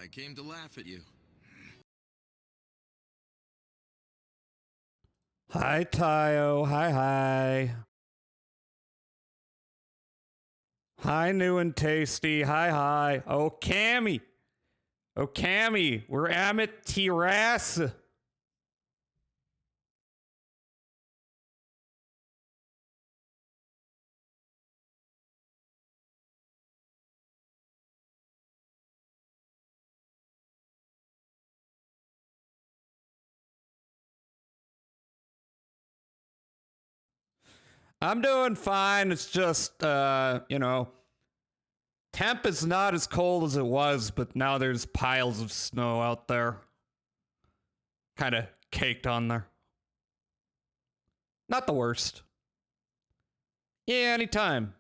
I came to laugh at you. Hi, Tayo. Hi. Hi, new and tasty. Hi. Oh, Cammy. We're at terrace. I'm doing fine. It's just, temp is not as cold as it was, but now there's piles of snow out there. Kind of caked on there. Not the worst. Yeah, anytime.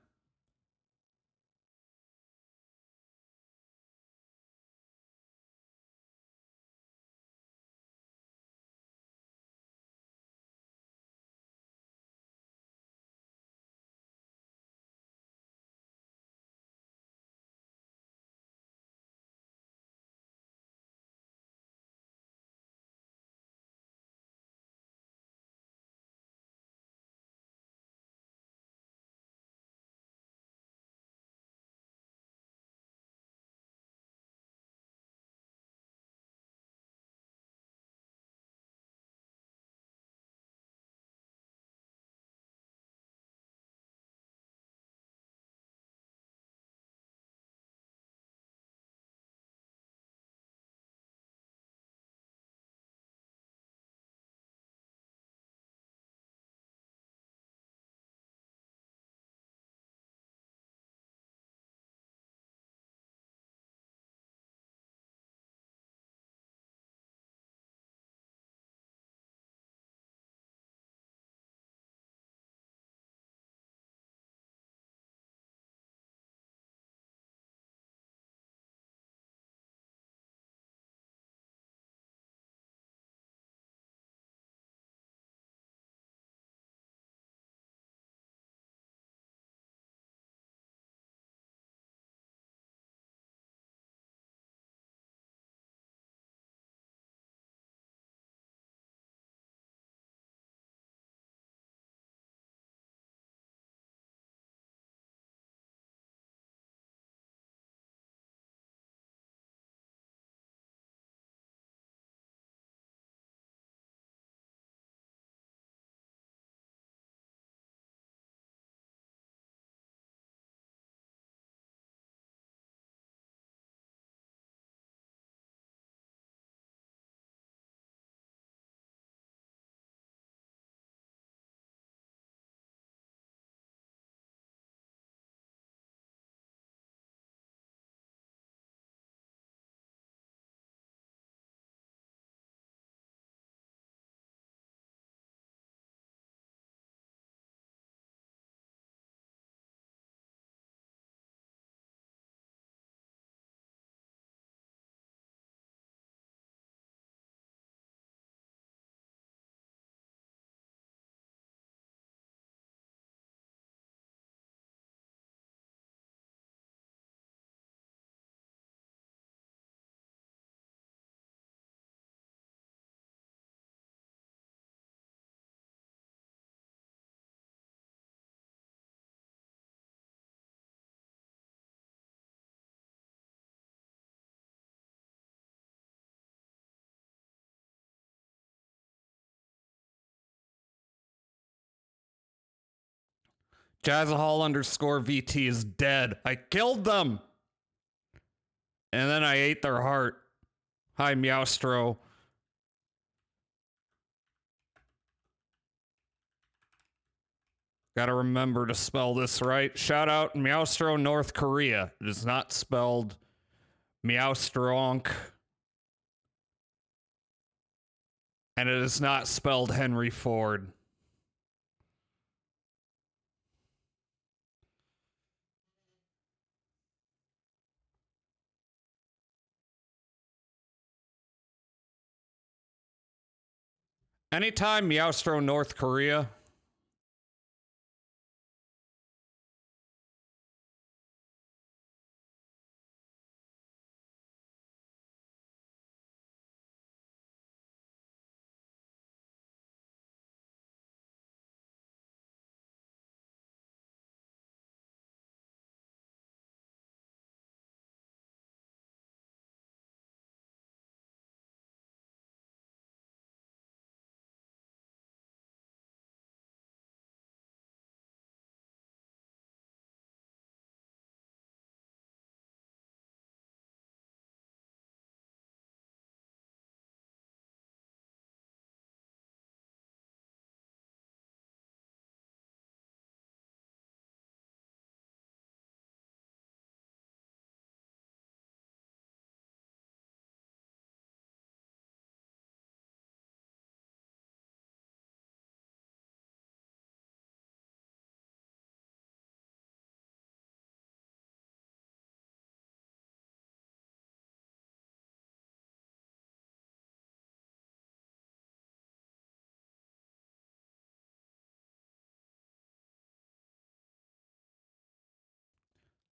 Jazzahall underscore VT is dead. I killed them. And then I ate their heart. Hi, Meowstro. Gotta remember to spell this right. Shout out Meowstro, North Korea. It is not spelled Meowstronk. And it is not spelled Henry Ford. Anytime Meowstro, North Korea.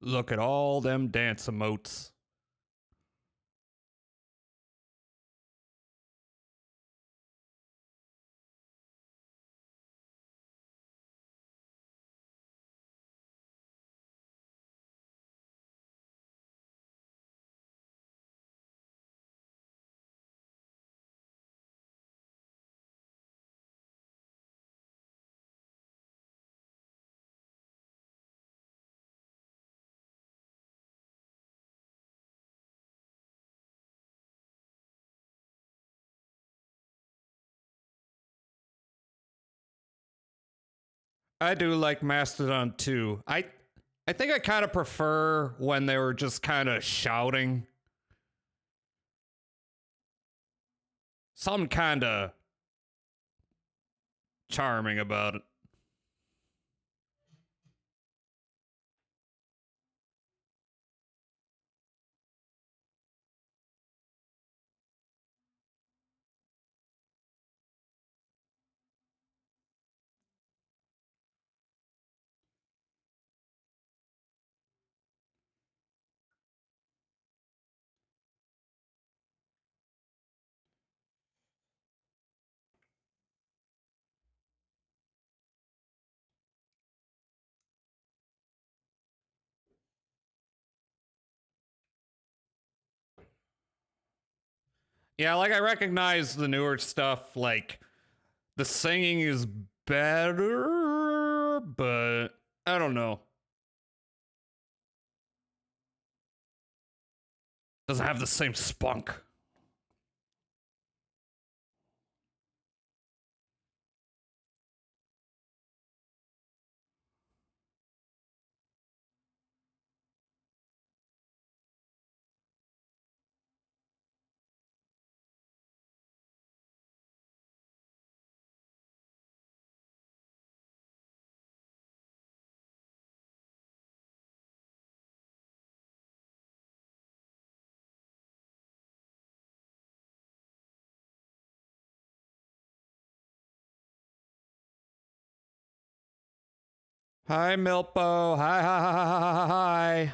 Look at all them dance emotes. I do like Mastodon too. I think I kind of prefer when they were just kind of shouting. Something kind of charming about it. Yeah, like I recognize the newer stuff, like the singing is better, but I don't know. Doesn't have the same spunk. Hi, Milpo. Hi, hi, hi, hi, hi.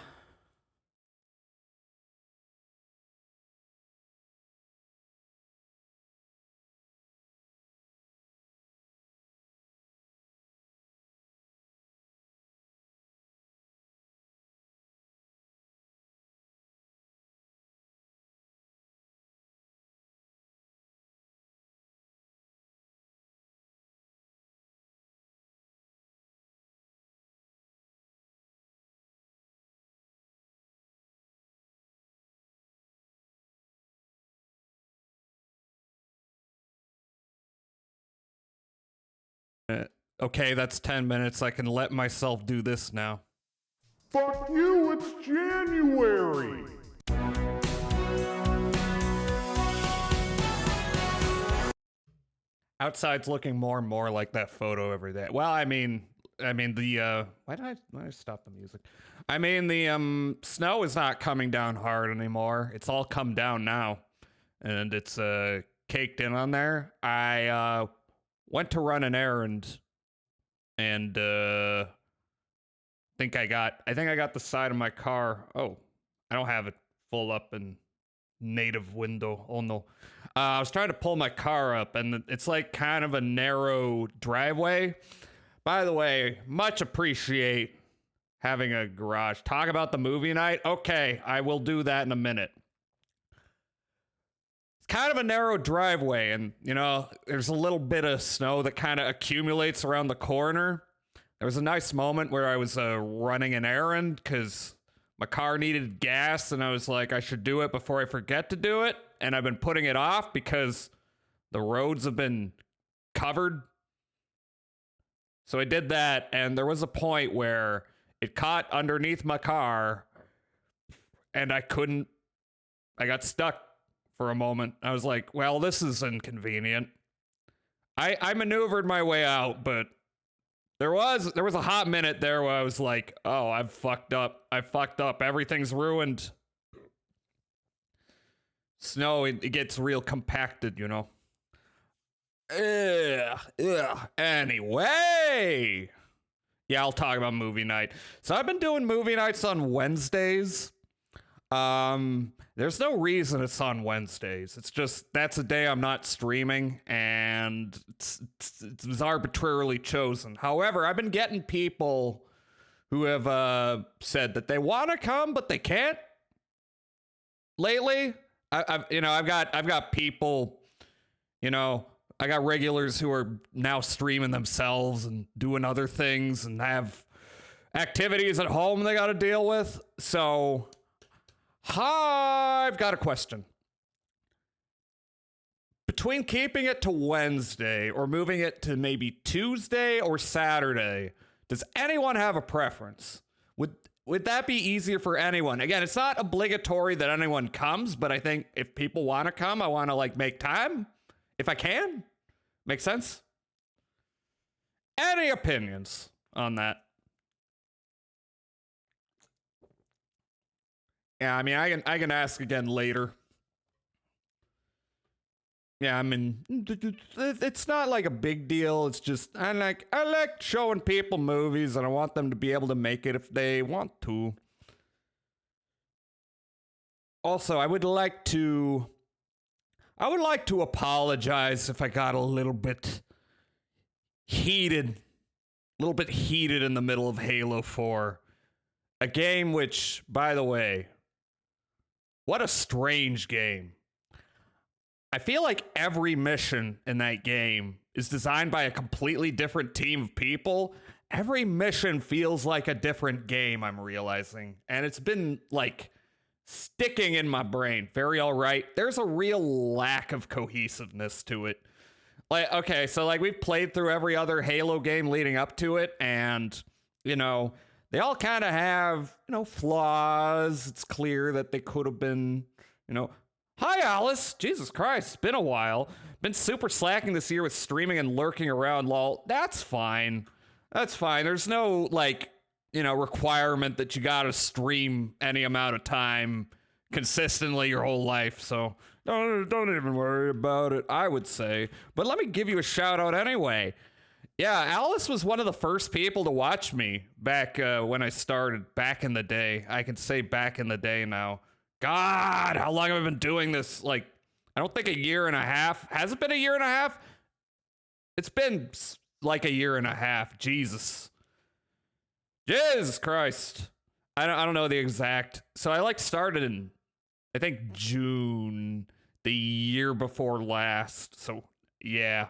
Okay, that's 10 minutes. I can let myself do this now. Fuck you, it's January! Outside's looking more and more like that photo every day. Well, I mean the why did I stop the music? I mean the snow is not coming down hard anymore. It's all come down now. And it's caked in on there. I went to run an errand and I think I got the side of my car. Oh, I don't have it full up in native window. Oh no. I was trying to pull my car up, and it's like kind of a narrow driveway. By the way, much appreciate having a garage. Talk about the movie night. Okay, I will do that in a minute. It's kind of a narrow driveway, and you know, there's a little bit of snow that kind of accumulates around the corner. There was a nice moment where I was running an errand because my car needed gas, and I was like, I should do it before I forget to do it. And I've been putting it off because the roads have been covered. So I did that, and there was a point where it caught underneath my car, and I got stuck for a moment. I was like, well, this is inconvenient. I maneuvered my way out, but there was a hot minute there where I was like, oh, I've fucked up. I fucked up. Everything's ruined. Snow, it gets real compacted, you know. Ugh, ugh. Anyway, Yeah, I'll talk about movie night. So I've been doing movie nights on Wednesdays. There's no reason it's on Wednesdays. It's just that's a day I'm not streaming, and it was arbitrarily chosen. However, I've been getting people who have said that they want to come but they can't. Lately, I've got people, I got regulars who are now streaming themselves and doing other things and have activities at home they got to deal with. So I've got a question. Between keeping it to Wednesday or moving it to maybe Tuesday or Saturday, does anyone have a preference? Would that be easier for anyone? Again, it's not obligatory that anyone comes, but I think if people want to come, I want to like make time if I can. Make sense? Any opinions on that? Yeah, I mean, I can ask again later. Yeah, I mean, it's not like a big deal. It's just I like showing people movies, and I want them to be able to make it if they want to. Also, I would like to apologize if I got a little bit heated in the middle of Halo 4, a game which, by the way, what a strange game. I feel like every mission in that game is designed by a completely different team of people. Every mission feels like a different game, I'm realizing. And it's been, like, sticking in my brain. Very all right. There's a real lack of cohesiveness to it. Like, okay, so, like, we've played through every other Halo game leading up to it, and, they all kind of have, flaws. It's clear that they could have been, Hi, Alice. Jesus Christ, it's been a while. Been super slacking this year with streaming and lurking around, lol. That's fine. There's no, requirement that you gotta stream any amount of time consistently your whole life, so don't even worry about it, I would say. But let me give you a shout out anyway. Yeah, Alice was one of the first people to watch me back when I started, back in the day. I can say back in the day now. God, how long have I been doing this? Like, I don't think a year and a half. Has it been a year and a half? It's been like a year and a half. Jesus Christ. I don't know the exact. So I started in, I think, June, the year before last. So yeah.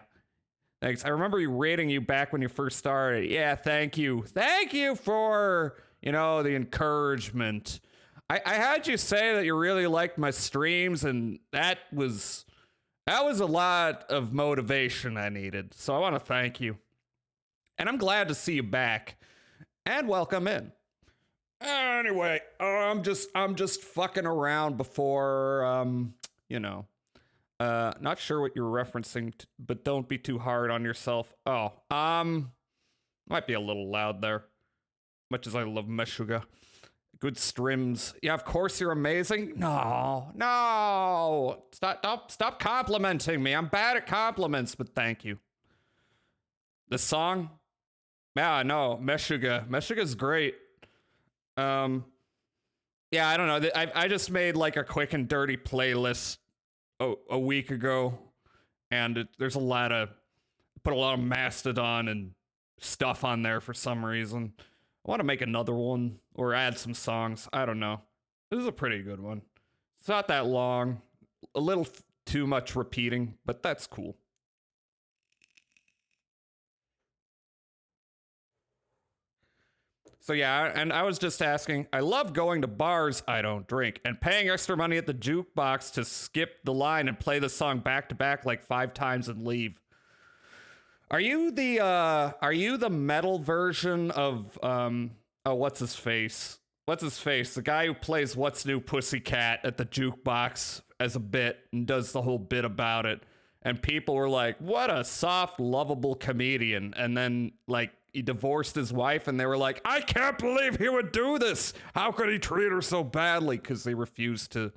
Thanks. I remember rating you back when you first started. Yeah, thank you. Thank you for, the encouragement. I had you say that you really liked my streams, and that was a lot of motivation I needed. So I want to thank you. And I'm glad to see you back. And welcome in. Anyway, I'm just fucking around before not sure what you're referencing, but don't be too hard on yourself. Might be a little loud there. Much as I love Meshuggah. Good streams. Yeah, of course you're amazing. No. Stop complimenting me. I'm bad at compliments, but thank you. The song? Yeah, no, Meshuggah's great. Yeah, I don't know. I just made like a quick and dirty playlist a week ago, and there's put a lot of Mastodon and stuff on there for some reason. I want to make another one or add some songs. I don't know. This is a pretty good one. It's not that long. A little too much repeating, but that's cool. So yeah, and I was just asking, I love going to bars I don't drink and paying extra money at the jukebox to skip the line and play the song back to back like 5 times and leave. Are you the metal version of what's his face? The guy who plays What's New Pussycat at the jukebox as a bit and does the whole bit about it. And people were like, what a soft, lovable comedian. And then like he divorced his wife and they were like, I can't believe he would do this. How could he treat her so badly? Because they refused to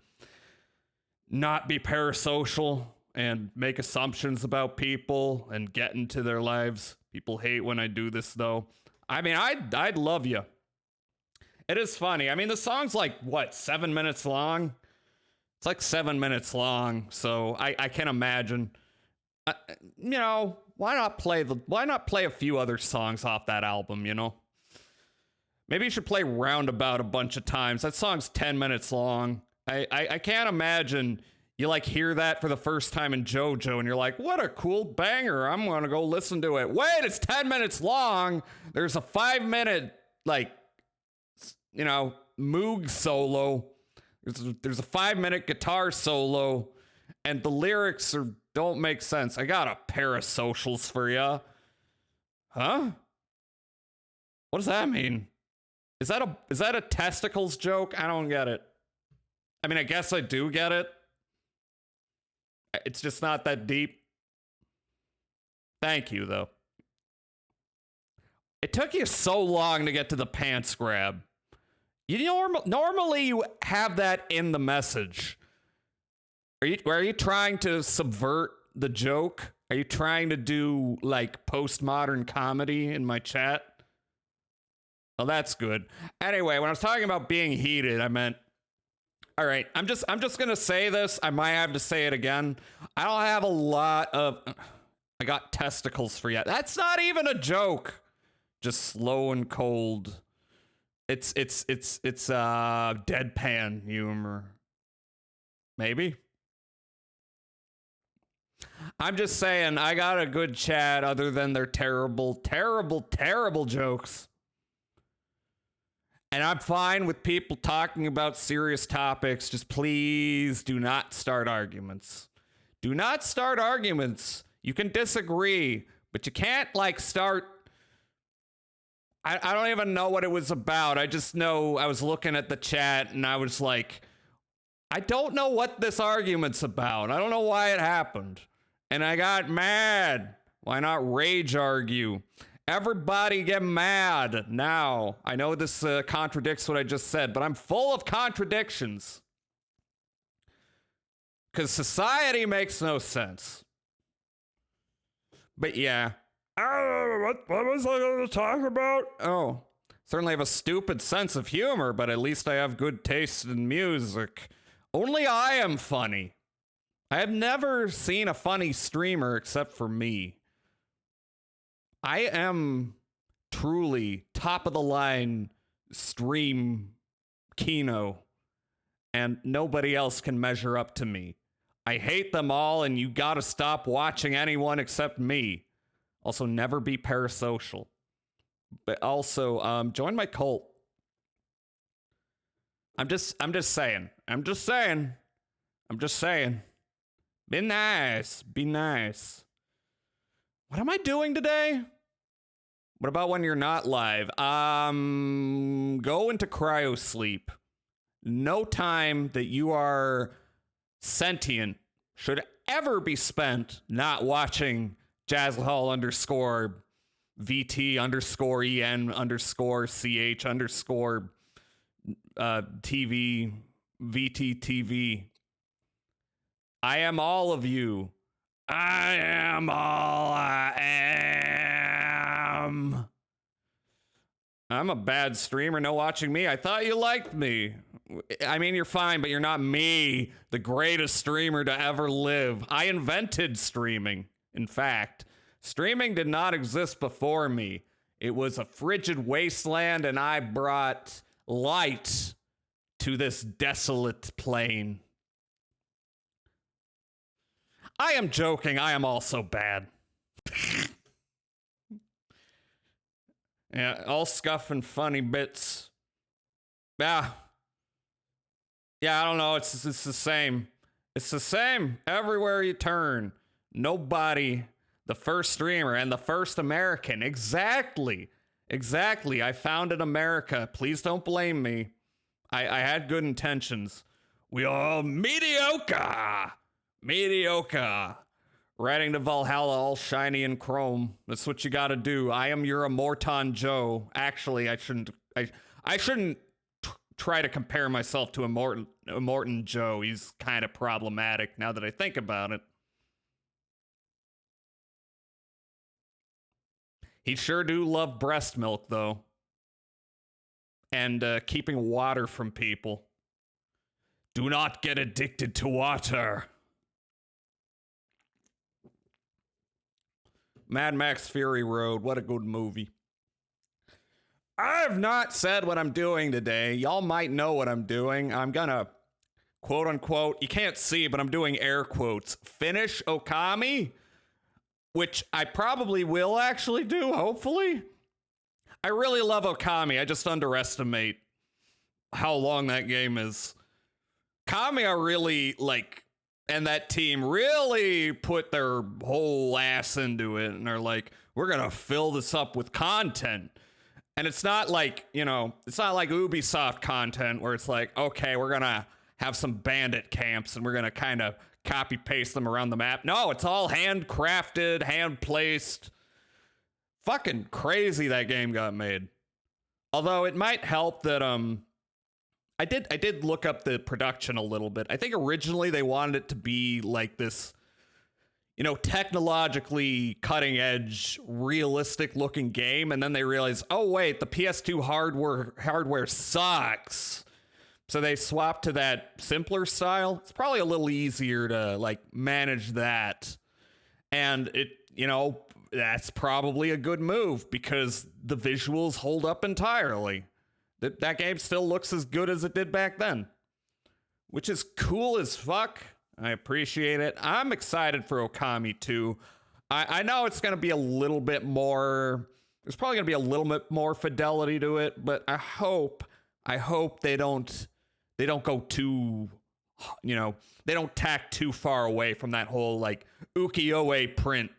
not be parasocial and make assumptions about people and get into their lives. People hate when I do this, though. I mean, I'd love you. It is funny. I mean, the song's like, what, 7 minutes long? It's like 7 minutes long, so I can imagine. You know, why not play a few other songs off that album, you know? Maybe you should play Roundabout a bunch of times. That song's 10 minutes long. I can't imagine you like hear that for the first time in JoJo and you're like, what a cool banger. I'm going to go listen to it. Wait, it's 10 minutes long. There's a 5-minute, like, you know, Moog solo. There's a 5-minute guitar solo, and the lyrics don't make sense. I got a pair of socials for ya. Huh? What does that mean? Is that a testicles joke? I don't get it. I mean, I guess I do get it. It's just not that deep. Thank you, though. It took you so long to get to the pants grab. Normally you have that in the message. Are you trying to subvert the joke? Are you trying to do like postmodern comedy in my chat? Oh, that's good. Anyway, when I was talking about being heated, I meant, all right, I'm just gonna say this. I might have to say it again. I don't have a lot of. I got testicles for you. That's not even a joke. Just slow and cold. It's deadpan humor. Maybe. I'm just saying, I got a good chat other than their terrible, terrible, terrible jokes. And I'm fine with people talking about serious topics. Just please do not start arguments. Do not start arguments. You can disagree, but you can't, like, start. I don't even know what it was about. I just know I was looking at the chat and I was like, I don't know what this argument's about. I don't know why it happened. And I got mad. Why not rage argue? Everybody get mad now. I know this contradicts what I just said, but I'm full of contradictions. Because society makes no sense. But yeah. What was I going to talk about? Oh, certainly have a stupid sense of humor, but at least I have good taste in music. Only I am funny. I have never seen a funny streamer except for me. I am truly top of the line stream Kino, and nobody else can measure up to me. I hate them all, and you gotta stop watching anyone except me. Also, never be parasocial. But also, join my cult. I'm just saying. Be nice. Be nice. What am I doing today? What about when you're not live? Go into cryo sleep. No time that you are sentient should ever be spent not watching Jazzlehall _ VT _ EN _ CH _ TV VT TV. I am all of you. I am all I am. I'm a bad streamer. No watching me. I thought you liked me. I mean, you're fine, but you're not me, the greatest streamer to ever live. I invented streaming. In fact, streaming did not exist before me. It was a frigid wasteland, and I brought light to this desolate plain. I am joking. I am also bad. Yeah, all scuff and funny bits. Yeah, I don't know. It's the same. It's the same everywhere you turn. Nobody, the first streamer and the first American. Exactly. I founded America. Please don't blame me. I had good intentions. We all mediocre. Riding to Valhalla all shiny and chrome. That's what you gotta do. I am your Immortan Joe. Actually, I shouldn't try to compare myself to Immortan Joe. He's kind of problematic now that I think about it. He sure do love breast milk, though. And keeping water from people. Do not get addicted to water. Mad Max Fury Road, what a good movie. I have not said what I'm doing today. Y'all might know what I'm doing. I'm gonna, quote unquote, you can't see, but I'm doing air quotes, finish Okami, which I probably will actually do, hopefully. I really love Okami. I just underestimate how long that game is. Kamiya really, like, and that team really put their whole ass into it, and they're like, we're gonna fill this up with content. And it's not like, you know, it's not like Ubisoft content where it's like, okay, we're gonna have some bandit camps and we're gonna kind of copy paste them around the map. No, it's all handcrafted, hand placed. Fucking crazy that game got made. Although it might help that I did look up the production a little bit. I think originally they wanted it to be like this, you know, technologically cutting edge, realistic looking game, and then they realized, oh wait, the PS2 hardware sucks. So they swapped to that simpler style. It's probably a little easier to like manage that. And it, you know, that's probably a good move because the visuals hold up entirely. That game still looks as good as it did back then, which is cool as fuck. I appreciate it. I'm excited for Okami 2. I know it's going to be a little bit more, there's probably going to be a little bit more fidelity to it, but I hope they don't go too, you know, they don't tack too far away from that whole like ukiyo-e print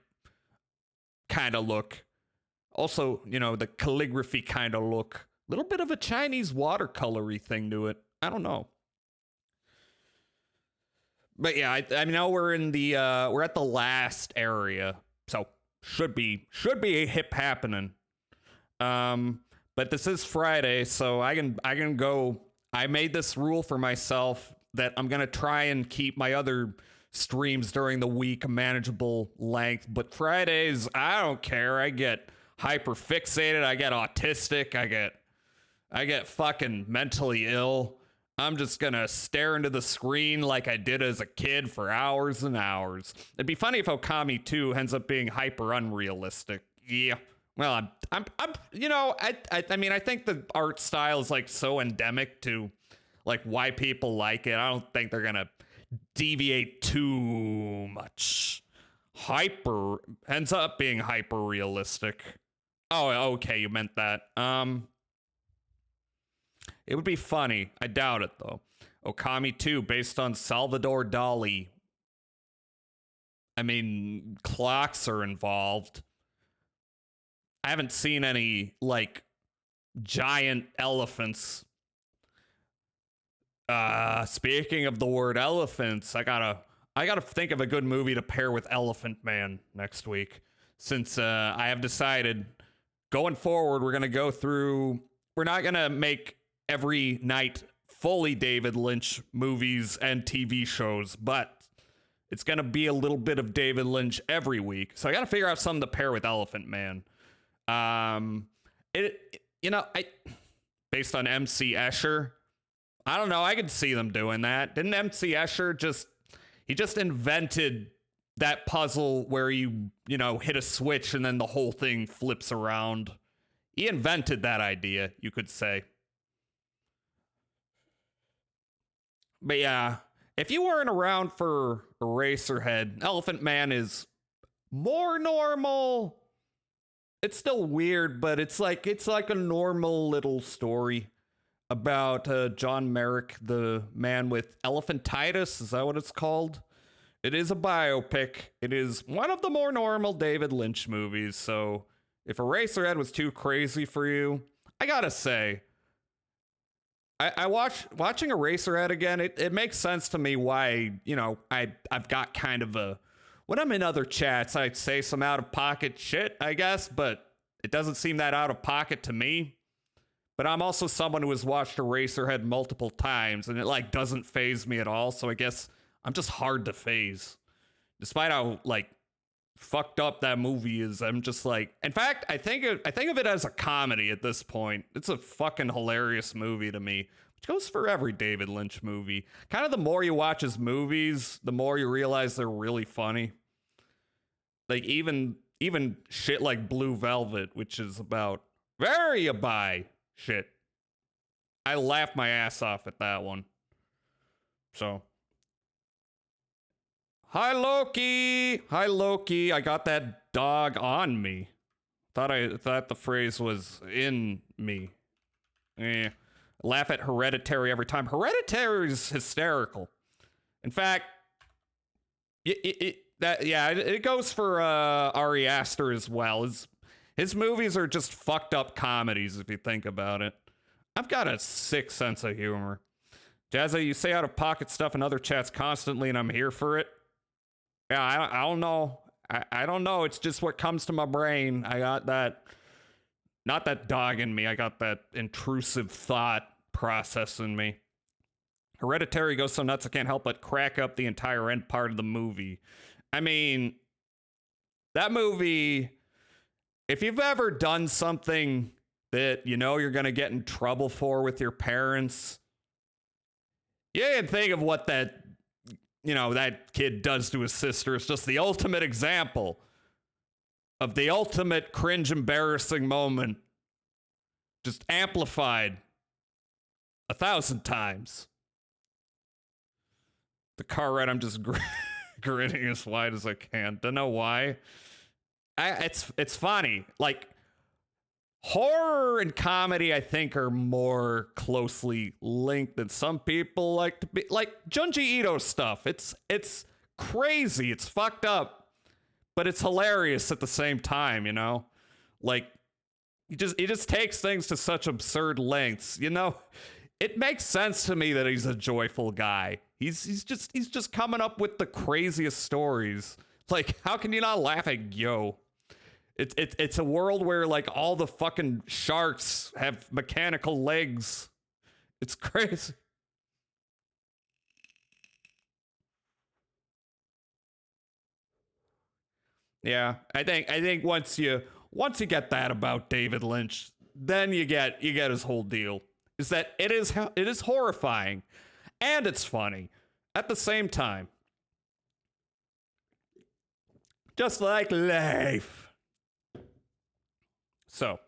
kind of look. Also, you know, the calligraphy kind of look. A little bit of a Chinese watercolory thing to it. I don't know. But yeah, I know we're in the we're at the last area, so should be a hip happening. But this is Friday, so I can go. I made this rule for myself that I'm gonna try and keep my other streams during the week a manageable length. But Fridays, I don't care. I get hyper fixated. I get autistic. I get fucking mentally ill. I'm just gonna stare into the screen like I did as a kid for hours and hours. It'd be funny if Okami 2 ends up being hyper unrealistic. Yeah. Well, I'm you know, I mean, I think the art style is like so endemic to like why people like it. I don't think they're gonna deviate too much. Hyper ends up being hyper realistic. Oh, okay, you meant that. It would be funny. I doubt it, though. Okami 2, based on Salvador Dali. I mean, clocks are involved. I haven't seen any, like, giant elephants. Speaking of the word elephants, I gotta think of a good movie to pair with Elephant Man next week. Since I have decided, going forward, we're not gonna make every night fully David Lynch movies and TV shows, but it's gonna be a little bit of David Lynch every week. So I gotta figure out something to pair with Elephant Man. Based on MC Escher, I don't know. I could see them doing that. Didn't MC Escher just invented that puzzle where you hit a switch and then the whole thing flips around. He invented that idea, you could say. But yeah, if you weren't around for Eraserhead, Elephant Man is more normal. It's still weird, but it's like a normal little story about John Merrick, the man with elephantitis. Is that what it's called? It is a biopic. It is one of the more normal David Lynch movies. So if Eraserhead was too crazy for you, I gotta say, watching Eraserhead again, it makes sense to me why, I've got kind of a, when I'm in other chats, I'd say some out of pocket shit, I guess, but it doesn't seem that out of pocket to me. But I'm also someone who has watched Eraserhead multiple times, and it doesn't faze me at all. So I guess I'm just hard to faze, despite how fucked up that movie is. I'm just like, in fact, I think of it as a comedy at this point. It's a fucking hilarious movie to me, which goes for every David Lynch movie. Kind of the more you watch his movies, the more you realize they're really funny. Like even shit like Blue Velvet, which is about very abai shit. I laughed my ass off at that one. So, hi Loki, hi Loki. I got that dog on me. Thought the phrase was in me. Laugh at Hereditary every time. Hereditary is hysterical. In fact, it goes for Ari Aster as well. His movies are just fucked up comedies if you think about it. I've got a sick sense of humor. Jazza, you say out of pocket stuff in other chats constantly, and I'm here for it. Yeah, I don't know. I don't know. It's just what comes to my brain. I got that, not that dog in me. I got that intrusive thought process in me. Hereditary goes so nuts I can't help but crack up the entire end part of the movie. I mean, that movie, if you've ever done something that you know you're going to get in trouble for with your parents, you can think of what that kid does to his sister. It's just the ultimate example of the ultimate cringe embarrassing moment, just amplified 1,000 times. The car ride, I'm just grinning as wide as I can. Don't know why. It's funny. Like, horror and comedy, I think, are more closely linked than some people like to be. Like Junji Ito stuff. It's crazy. It's fucked up, but it's hilarious at the same time. You know, like he just takes things to such absurd lengths. You know, it makes sense to me that he's a joyful guy. He's just coming up with the craziest stories. Like, how can you not laugh at Yo? It's a world where like all the fucking sharks have mechanical legs. It's crazy. Yeah, I think once you get that about David Lynch, then you get his whole deal. Is that it is horrifying and it's funny at the same time. Just like life. So,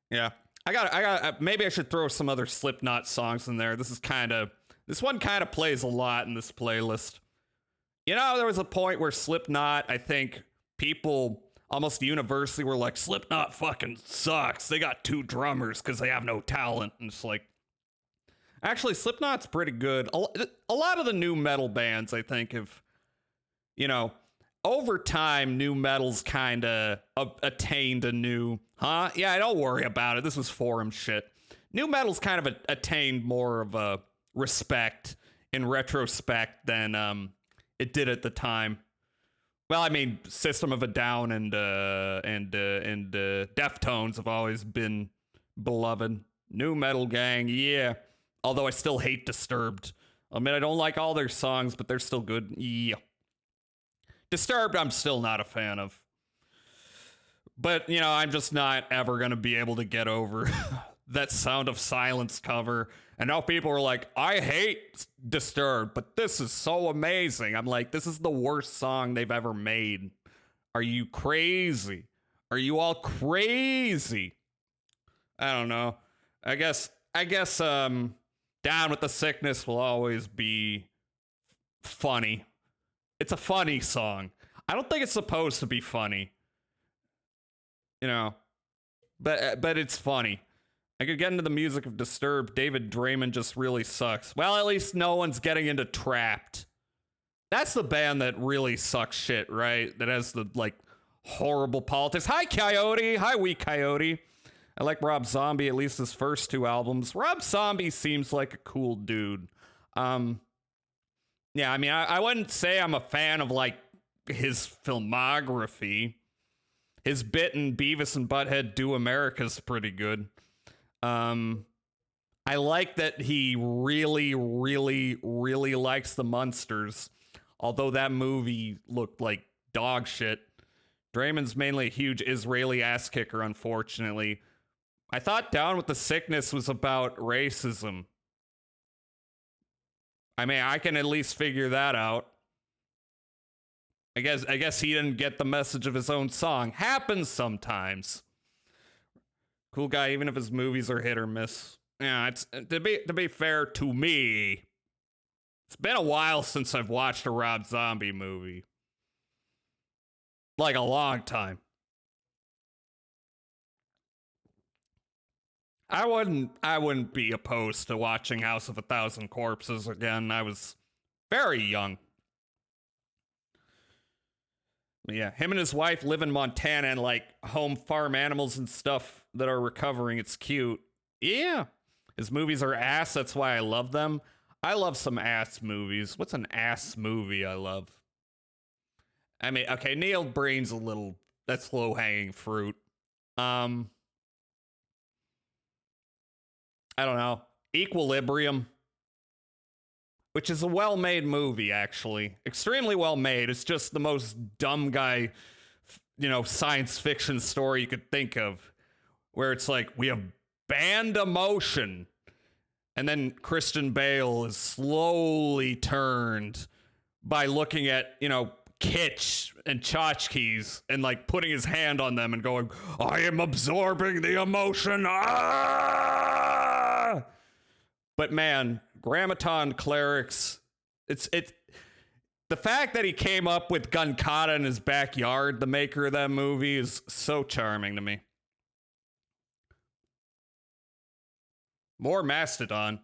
yeah, I got. Maybe I should throw some other Slipknot songs in there. This one kind of plays a lot in this playlist. You know, there was a point where Slipknot, I think people almost universally were like, Slipknot fucking sucks. They got 2 drummers because they have no talent. And it's like, actually, Slipknot's pretty good. A lot of the new metal bands, I think, have, over time, new metal's kind of attained a new, yeah, don't worry about it. This was forum shit. New metal's kind of attained more of a respect in retrospect than it did at the time. Well, I mean, System of a Down and Deftones have always been beloved. New metal gang, yeah. Although I still hate Disturbed. I mean, I don't like all their songs, but they're still good. Yeah. Disturbed, I'm still not a fan of. But, I'm just not ever going to be able to get over that Sound of Silence cover. And now people are like, I hate Disturbed, but this is so amazing. I'm like, this is the worst song they've ever made. Are you crazy? Are you all crazy? I don't know. I guess, Down with the Sickness will always be funny. It's a funny song. I don't think it's supposed to be funny. But it's funny. I could get into the music of Disturbed. David Draymond just really sucks. Well, at least no one's getting into Trapped. That's the band that really sucks shit, right? That has the, horrible politics. Hi, Coyote. Hi, Wee Coyote. I like Rob Zombie, at least his first 2 albums. Rob Zombie seems like a cool dude. Yeah, I mean, I wouldn't say I'm a fan of, his filmography. His bit in Beavis and Butthead Do America's pretty good. I like that he really, really, really likes the Munsters. Although that movie looked like dog shit. Draymond's mainly a huge Israeli ass kicker, unfortunately. I thought Down with the Sickness was about racism. I mean, I can at least figure that out. I guess he didn't get the message of his own song. Happens sometimes. Cool guy, even if his movies are hit or miss. Yeah, it's to be fair to me, it's been a while since I've watched a Rob Zombie movie. Like a long time. I wouldn't be opposed to watching House of a Thousand Corpses again. I was very young. But yeah, him and his wife live in Montana and like home farm animals and stuff that are recovering. It's cute. Yeah. His movies are ass, that's why I love them. I love some ass movies. What's an ass movie I love? I mean, okay, Neil Breen's a little, that's low-hanging fruit. I don't know. Equilibrium, which is a well-made movie, actually. Extremely well-made. It's just the most dumb guy, science fiction story you could think of, where it's like, we have banned emotion, and then Christian Bale is slowly turned by looking at, kitsch and tchotchkes and like putting his hand on them and going, I am absorbing the emotion. Ah! But man, Grammaton Clerics, it's the fact that he came up with Gunkata in his backyard, the maker of that movie, is so charming to me. More Mastodon.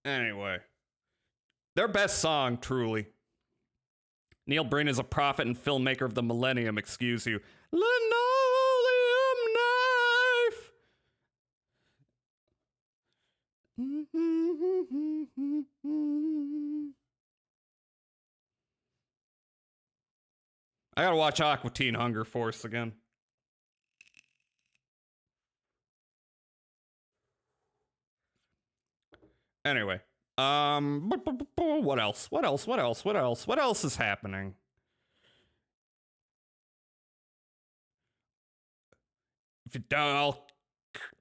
Anyway. Their best song, truly. Neil Breen is a prophet and filmmaker of the millennium, excuse you. Linoleum knife! I gotta watch Aqua Teen Hunger Force again. Anyway. What else? What else is happening? If you don't, I'll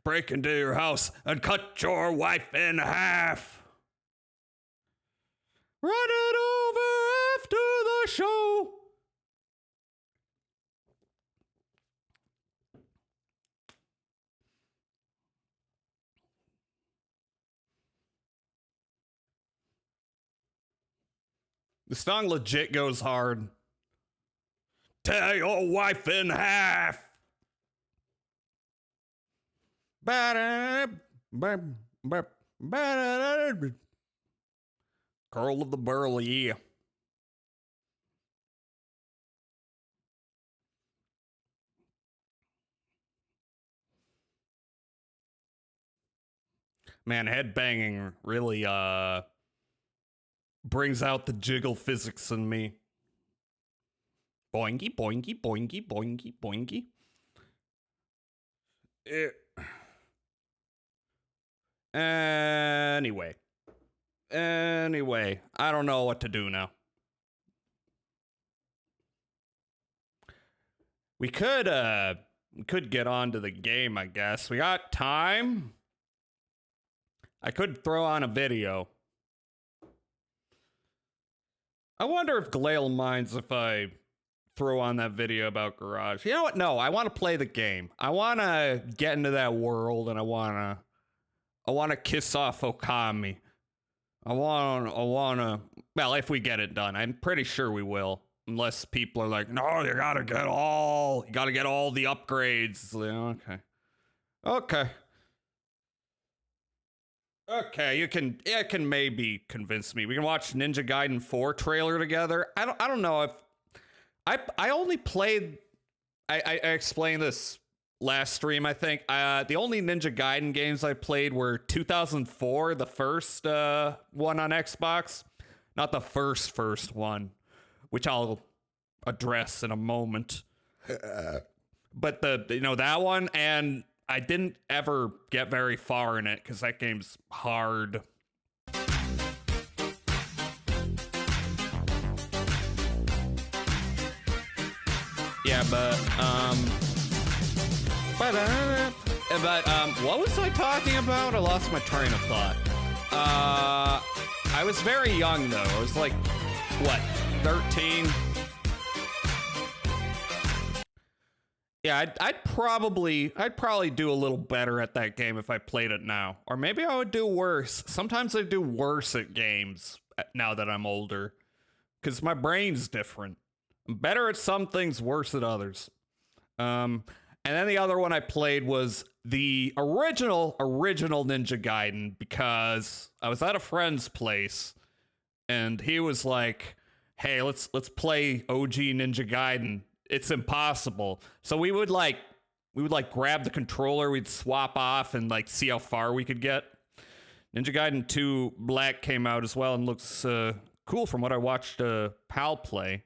break into your house and cut your wife in half. Run it over after the show. The song legit goes hard. Tear your wife in half. Curl of the Burl, yeah. Man, headbanging really brings out the jiggle physics in me. Boingy, boingy, boingy, boingy, boingy. Anyway, I don't know what to do now. We could get on to the game, I guess. We got time. I could throw on a video. I wonder if Glail minds if I throw on that video about Garage. You know what? No, I want to play the game. I want to get into that world, and I want to kiss off Okami. I want to, well, if we get it done. I'm pretty sure we will. Unless people are like, no, you gotta get all the upgrades. It's like, okay, you can maybe convince me. We can watch Ninja Gaiden 4 trailer together. I don't know if I only played, I explained this last stream, I think. The only Ninja Gaiden games I played were 2004, the first one on Xbox. Not the first one, which I'll address in a moment. But that one, and I didn't ever get very far in it because that game's hard. Yeah, what was I talking about? I lost my train of thought. I was very young though. I was like, what, 13? Yeah, I'd probably do a little better at that game if I played it now. Or maybe I would do worse. Sometimes I do worse at games now that I'm older. Because my brain's different. I'm better at some things, worse at others. And then the other one I played was the original Ninja Gaiden, because I was at a friend's place and he was like, hey, let's play OG Ninja Gaiden. It's impossible. So we would grab the controller, we'd swap off and like see how far we could get. Ninja Gaiden 2 Black came out as well and looks cool from what I watched Pal play.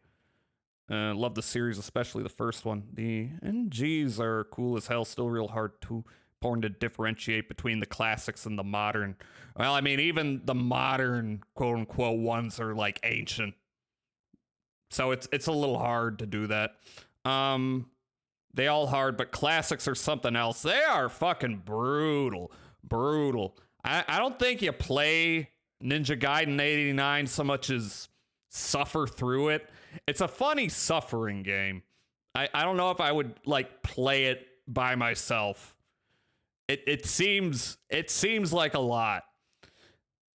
Love the series, especially the first one. The NGs are cool as hell, still real hard to important to differentiate between the classics and the modern. Well, I mean, even the modern quote unquote ones are like ancient. So it's a little hard to do that. They all hard, but classics are something else. They are fucking brutal. I don't think you play Ninja Gaiden 89 so much as suffer through it. It's a funny suffering game. I don't know if I would like play it by myself. It seems like a lot.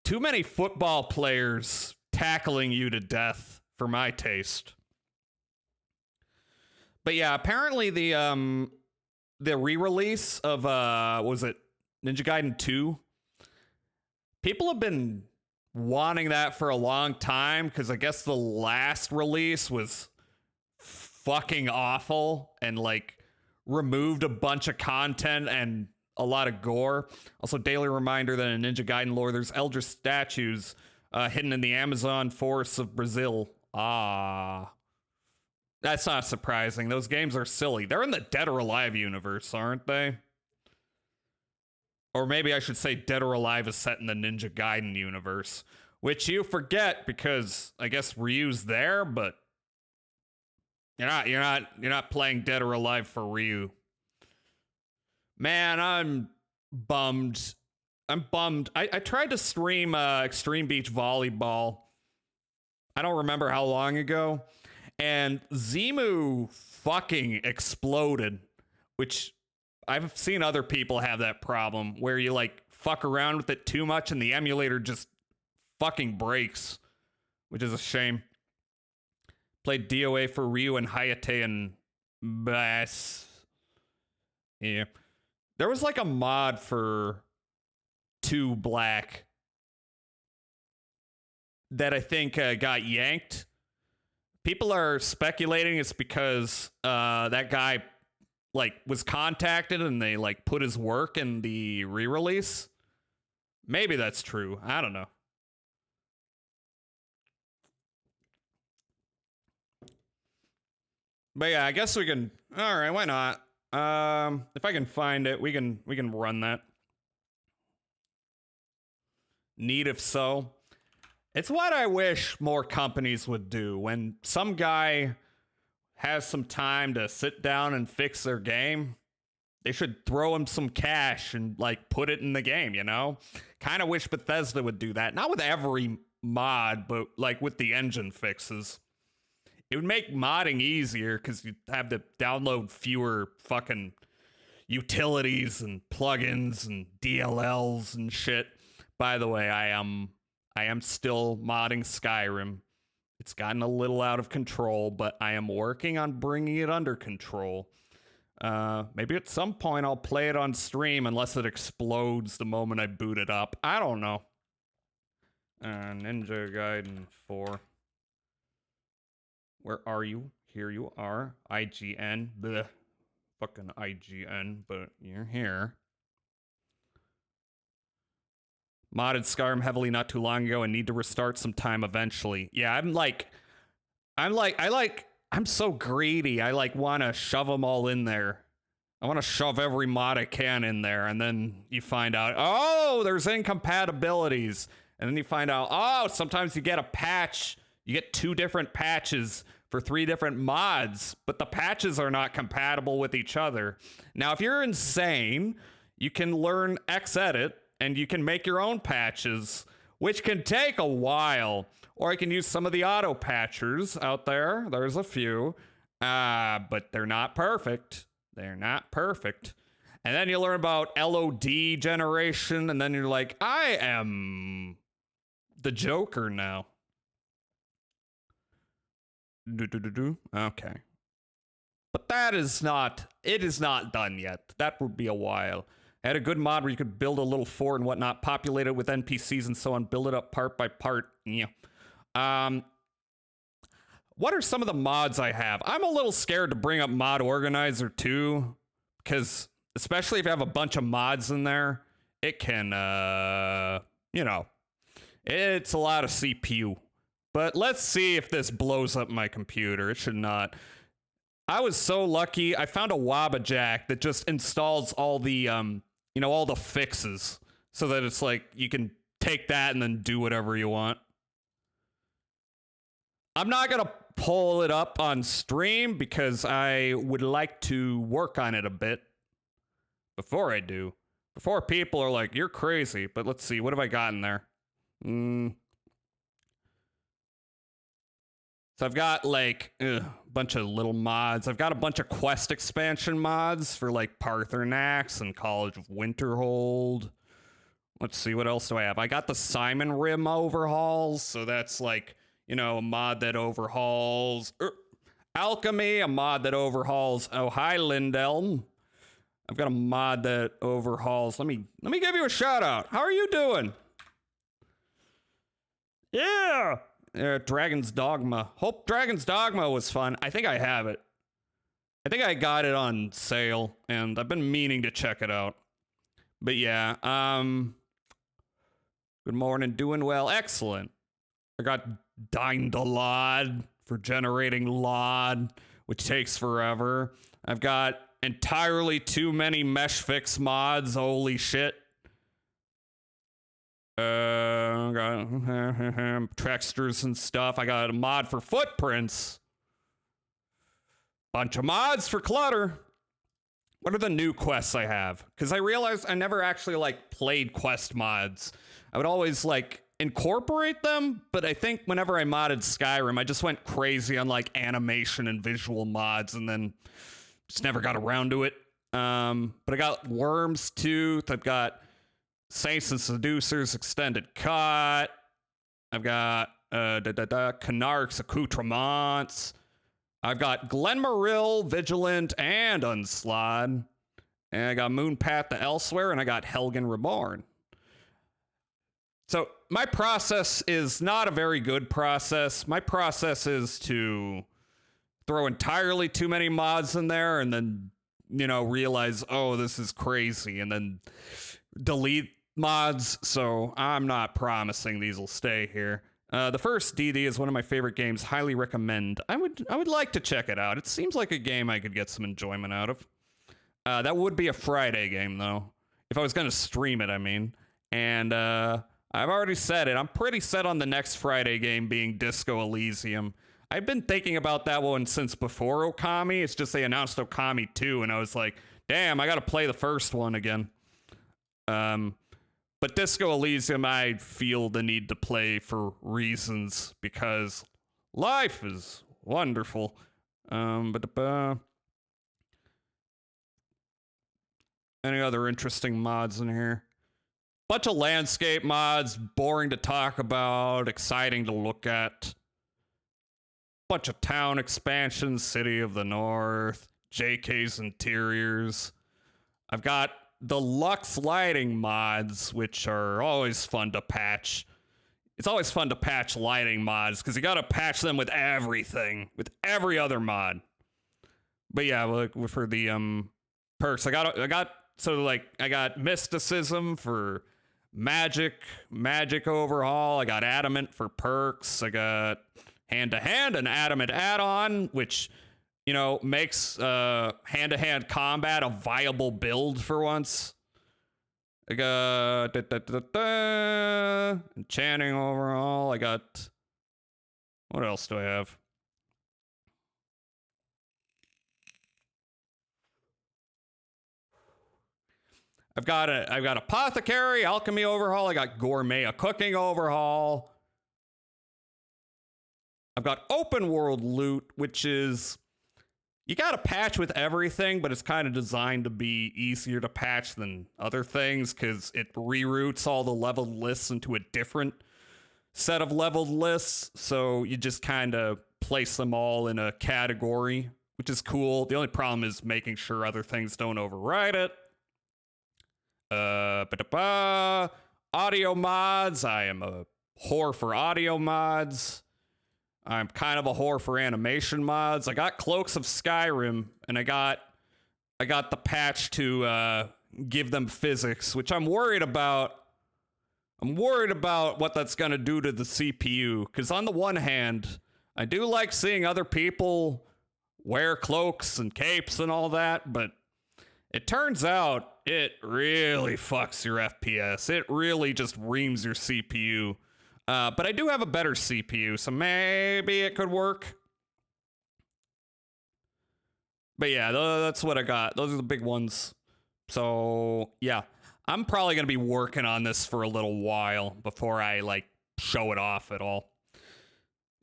Too many football players tackling you to death for my taste. But yeah, apparently the re-release of was it Ninja Gaiden 2? People have been wanting that for a long time because I guess the last release was fucking awful and like removed a bunch of content and a lot of gore. Also, daily reminder that in Ninja Gaiden lore, there's Eldritch statues hidden in the Amazon forests of Brazil. That's not surprising. Those games are silly. They're in the Dead or Alive universe, aren't they? Or maybe I should say Dead or Alive is set in the Ninja Gaiden universe, which you forget because I guess Ryu's there, but you're not playing Dead or Alive for Ryu. Man, I'm bummed. I tried to stream Extreme Beach Volleyball. I don't remember how long ago. And Zemu fucking exploded, which I've seen other people have that problem where you like fuck around with it too much and the emulator just fucking breaks, which is a shame. Played DOA for Ryu and Hayate and Bass. Yeah. There was like a mod for 2 Black that I think got yanked. People are speculating it's because that guy like was contacted and they like put his work in the re-release. Maybe that's true. I don't know. But yeah, I guess we can. All right, why not? If I can find it, we can run that. Neat if so. It's what I wish more companies would do. When some guy has some time to sit down and fix their game, they should throw him some cash and like put it in the game, you know? Kind of wish Bethesda would do that. Not with every mod, but like with the engine fixes. It would make modding easier because you'd have to download fewer fucking utilities and plugins and DLLs and shit. By the way, I am still modding Skyrim. It's gotten a little out of control, but I am working on bringing it under control. Maybe at some point I'll play it on stream unless it explodes the moment I boot it up. I don't know. Ninja Gaiden 4. Where are you? Here you are. IGN. Blech. Fucking IGN, but you're here. Modded Skyrim heavily not too long ago and need to restart sometime eventually. Yeah, I'm so greedy. I like want to shove them all in there. I want to shove every mod I can in there, and then you find out, oh, there's incompatibilities. And then you find out, oh, sometimes you get a patch. You get 2 different patches for 3 different mods, but the patches are not compatible with each other. Now, if you're insane, you can learn Xedit and you can make your own patches, which can take a while. Or I can use some of the auto patchers out there. There's a few, but they're not perfect. They're not perfect. And then you learn about LOD generation, and then you're like, I am the Joker now. Okay. But it is not done yet. That would be a while. I had a good mod where you could build a little fort and whatnot, populate it with NPCs and so on, build it up part by part. Yeah. What are some of the mods I have? I'm a little scared to bring up Mod Organizer too, because especially if you have a bunch of mods in there, it can, it's a lot of CPU. But let's see if this blows up my computer. It should not. I was so lucky. I found a Wabajack that just installs all the, all the fixes so that it's like you can take that and then do whatever you want. I'm not going to pull it up on stream because I would like to work on it a bit before I do. Before people are like, you're crazy. But let's see. What have I got in there? So I've got like a bunch of little mods. I've got a bunch of quest expansion mods for like Parthenax and College of Winterhold. Let's see, what else do I have? I got the Simon Rim overhauls. So that's like, a mod that overhauls Alchemy, a mod that overhauls Hi Lindelm. I've got a mod that overhauls. Let me give you a shout out. How are you doing? Yeah. Dragon's Dogma. Hope Dragon's Dogma was fun. I think I have it. I think I got it on sale, and I've been meaning to check it out. But yeah, good morning, doing well. Excellent. I got Dindalod for generating LOD, which takes forever. I've got entirely too many mesh fix mods. Holy shit. I got Trexters and stuff. I got a mod for footprints. Bunch of mods for clutter. What are the new quests I have? Because I realized I never actually played quest mods. I would always incorporate them, but I think whenever I modded Skyrim, I just went crazy on animation and visual mods and then just never got around to it. But I got Worm's Tooth. I've got Saints and Seducers Extended Cut. I've got Canark's Accoutrements. I've got Glenmarill, Vigilant, and Unslod. And I got Moonpath to Elsewhere, and I got Helgen Reborn. So my process is not a very good process. My process is to throw entirely too many mods in there and then, realize, oh, this is crazy, and then delete mods. So I'm not promising these will stay here. The first DD is one of my favorite games. Highly recommend. I would like to check it out. It seems like a game I could get some enjoyment out of. That would be a Friday game, though. If I was going to stream it, I mean. And I've already said it. I'm pretty set on the next Friday game being Disco Elysium. I've been thinking about that one since before Okami. It's just they announced Okami 2, and I was like, damn, I got to play the first one again. But Disco Elysium, I feel the need to play for reasons because life is wonderful. Any other interesting mods in here? Bunch of landscape mods, boring to talk about, exciting to look at. Bunch of town expansions, City of the North, JK's Interiors. I've got the Lux lighting mods, which are always fun to patch. It's always fun to patch lighting mods because you got to patch them with everything, with every other mod. But yeah, for the perks, I got mysticism for magic overhaul. I got adamant for perks. I got hand to hand an adamant add-on, which makes hand-to-hand combat a viable build for once. I got enchanting overall. I got, what else do I have? I've got apothecary, alchemy overhaul. I got gourmet, a cooking overhaul. I've got open world loot, which is you got to patch with everything, but it's kind of designed to be easier to patch than other things because it reroutes all the leveled lists into a different set of leveled lists. So you just kind of place them all in a category, which is cool. The only problem is making sure other things don't override it. Audio mods. I am a whore for audio mods. I'm kind of a whore for animation mods. I got Cloaks of Skyrim, and I got the patch to give them physics, which I'm worried about. I'm worried about what that's gonna do to the CPU, because on the one hand, I do like seeing other people wear cloaks and capes and all that, but it turns out it really fucks your FPS. It really just reams your CPU. But I do have a better CPU, so maybe it could work. But yeah, that's what I got. Those are the big ones. So yeah, I'm probably going to be working on this for a little while before I like show it off at all.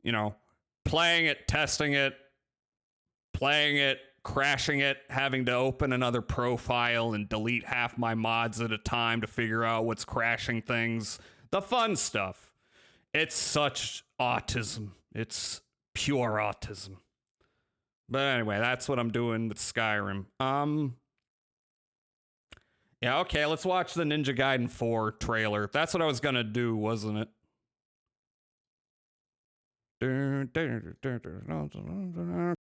You know, playing it, testing it, crashing it, having to open another profile and delete half my mods at a time to figure out what's crashing things. The fun stuff. It's such autism. It's pure autism. But anyway, that's what I'm doing with Skyrim. Yeah, okay, let's watch the Ninja Gaiden 4 trailer. That's what I was gonna do, wasn't it?